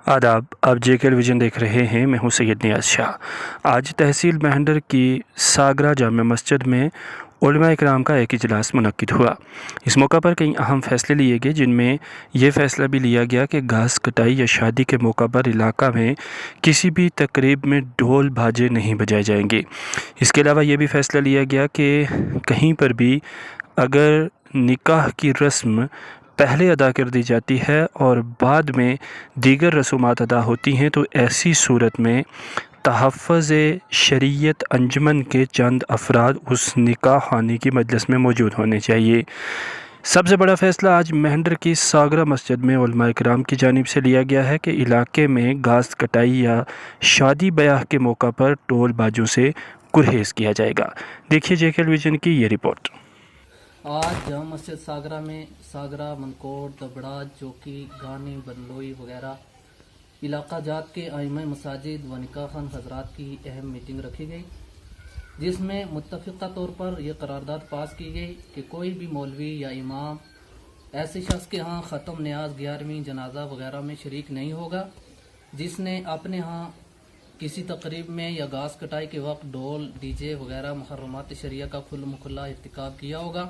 आदाब, आप JK vision देख रहे हैं। मैं हूं सैयद नियाज़ शाह। आज तहसील मेहंदर की सागरा जामा मस्जिद में उलमा इकराम का एक इजलास मुनक्किद हुआ। इस मौका पर कई अहम फैसले लिए गए, जिनमें यह फ़ैसला भी लिया गया कि घास कटाई या शादी के मौका पर इलाका में किसी भी तकरीब में ढोल बाजे नहीं बजाए जाएंगे। इसके अलावा यह भी फ़ैसला लिया गया कि कहीं पर भी अगर निकाह की रस्म पहले अदा कर दी जाती है और बाद में दीगर रसूमात अदा होती हैं तो ऐसी सूरत में तहफ़्फ़ुज़ शरीयत अंजुमन के चंद अफराद उस निकाह खाने की मजलिस में मौजूद होने चाहिए। सबसे बड़ा फ़ैसला आज मेहंदर की सागरा मस्जिद में उलमा इकराम की जानिब से लिया गया है कि इलाके में घास कटाई या शादी ब्याह के मौका पर टोल बाजों से गुरेज किया जाएगा। देखिए JK विजन की ये रिपोर्ट। आज जामा मस्जिद सागरा में सागरा, मनकोट, दबड़ा, चौकी, गानी, बरलोई वगैरह इलाका जात के आइमा मसाजिद व निकाह खान हजरात की अहम मीटिंग रखी गई, जिसमें मुत्तफ़िक़ा तौर पर यह करारदाद पास की गई कि कोई भी मौलवी या इमाम ऐसे शख्स के यहाँ ख़त्म न्याज, 11वीं जनाजा वगैरह में शरीक नहीं होगा जिसने अपने यहाँ किसी तकरीब में या घास कटाई के वक्त ढोल, DJ वगैरह मुहर्रमात शरिया का खुल्ला इर्तिकाब किया होगा।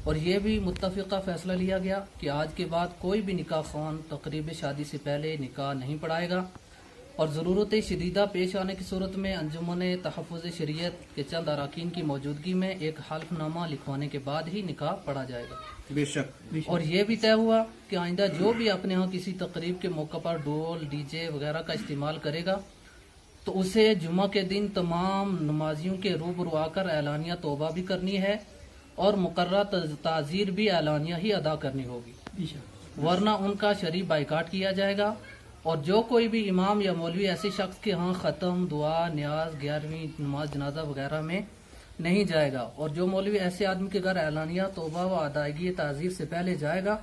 और यह भी मुत्तफ़िक़ा फ़ैसला लिया गया कि आज के बाद कोई भी निकाह खान तकरीब शादी से पहले निकाह नहीं पढ़ाएगा और ज़रूरत शदीदा पेश आने की सूरत में अंजुमन तहफ़्फ़ुज़ शरीयत के चंद अरकान की मौजूदगी में एक हल्फ़नामा लिखवाने के बाद ही निकाह पढ़ा जाएगा। बेशक। और यह भी तय हुआ कि आइंदा जो भी अपने यहाँ किसी तकरीब के मौका पर ढोल, DJ वगैरह का इस्तेमाल करेगा तो उसे जुमा के दिन तमाम नमाजियों के रूबरू आकर एलानिया तौबा भी करनी है और मुकर्रर ताज़ीर भी एलानिया ही अदा करनी होगी, वरना उनका शरीफ बाइकाट किया जाएगा। और जो कोई भी इमाम या मौलवी ऐसे शख्स के यहाँ ख़त्म, दुआ, न्याज, 11वीं नमाज, जनाजा वगैरह में नहीं जाएगा और जो मौलवी ऐसे आदमी के घर एलानिया तौबा व अदायगी ताज़ीर से पहले जाएगा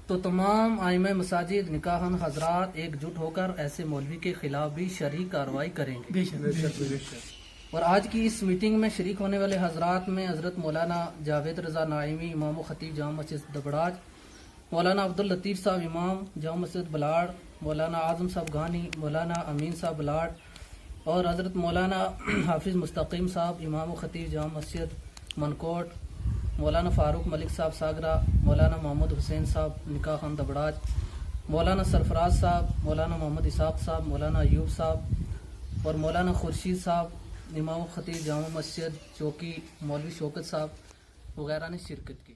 तो तमाम आइमा मसाजिद, निकाहन हजरात एकजुट होकर ऐसे मौलवी के खिलाफ भी शरई कार्रवाई करेंगे। और आज की इस मीटिंग में शरीक होने वाले हजरात में हज़रत मौलाना जावेद रज़ा नाइमी, इमाम व खतीब जामा मस्जिद दबड़ाज, मौलाना अब्दुल लतीफ़ साहब इमाम जामा मस्जिद बलाड़, मौलाना आज़म साहब गानी, मौलाना अमीन साहब बलाड़ और हज़रत मौलाना हाफिज़ मुस्तकीम साहब इमाम व खतीब जामा मस्जिद मनकोट, मौलाना फ़ारूक मलिक साहब सागरा, मौलाना मोहम्मद हुसैन साहब निकाह खान दबड़ाज, मौलाना सरफराज साहब, मौलाना मोहम्मद इसाक साहब, मौलाना अयूब साहब और मौलाना खुर्शीद साहब इमाम खतीब जामा मस्जिद चौकी, मौलवी शौकत साहब वगैरह ने शिरकत की।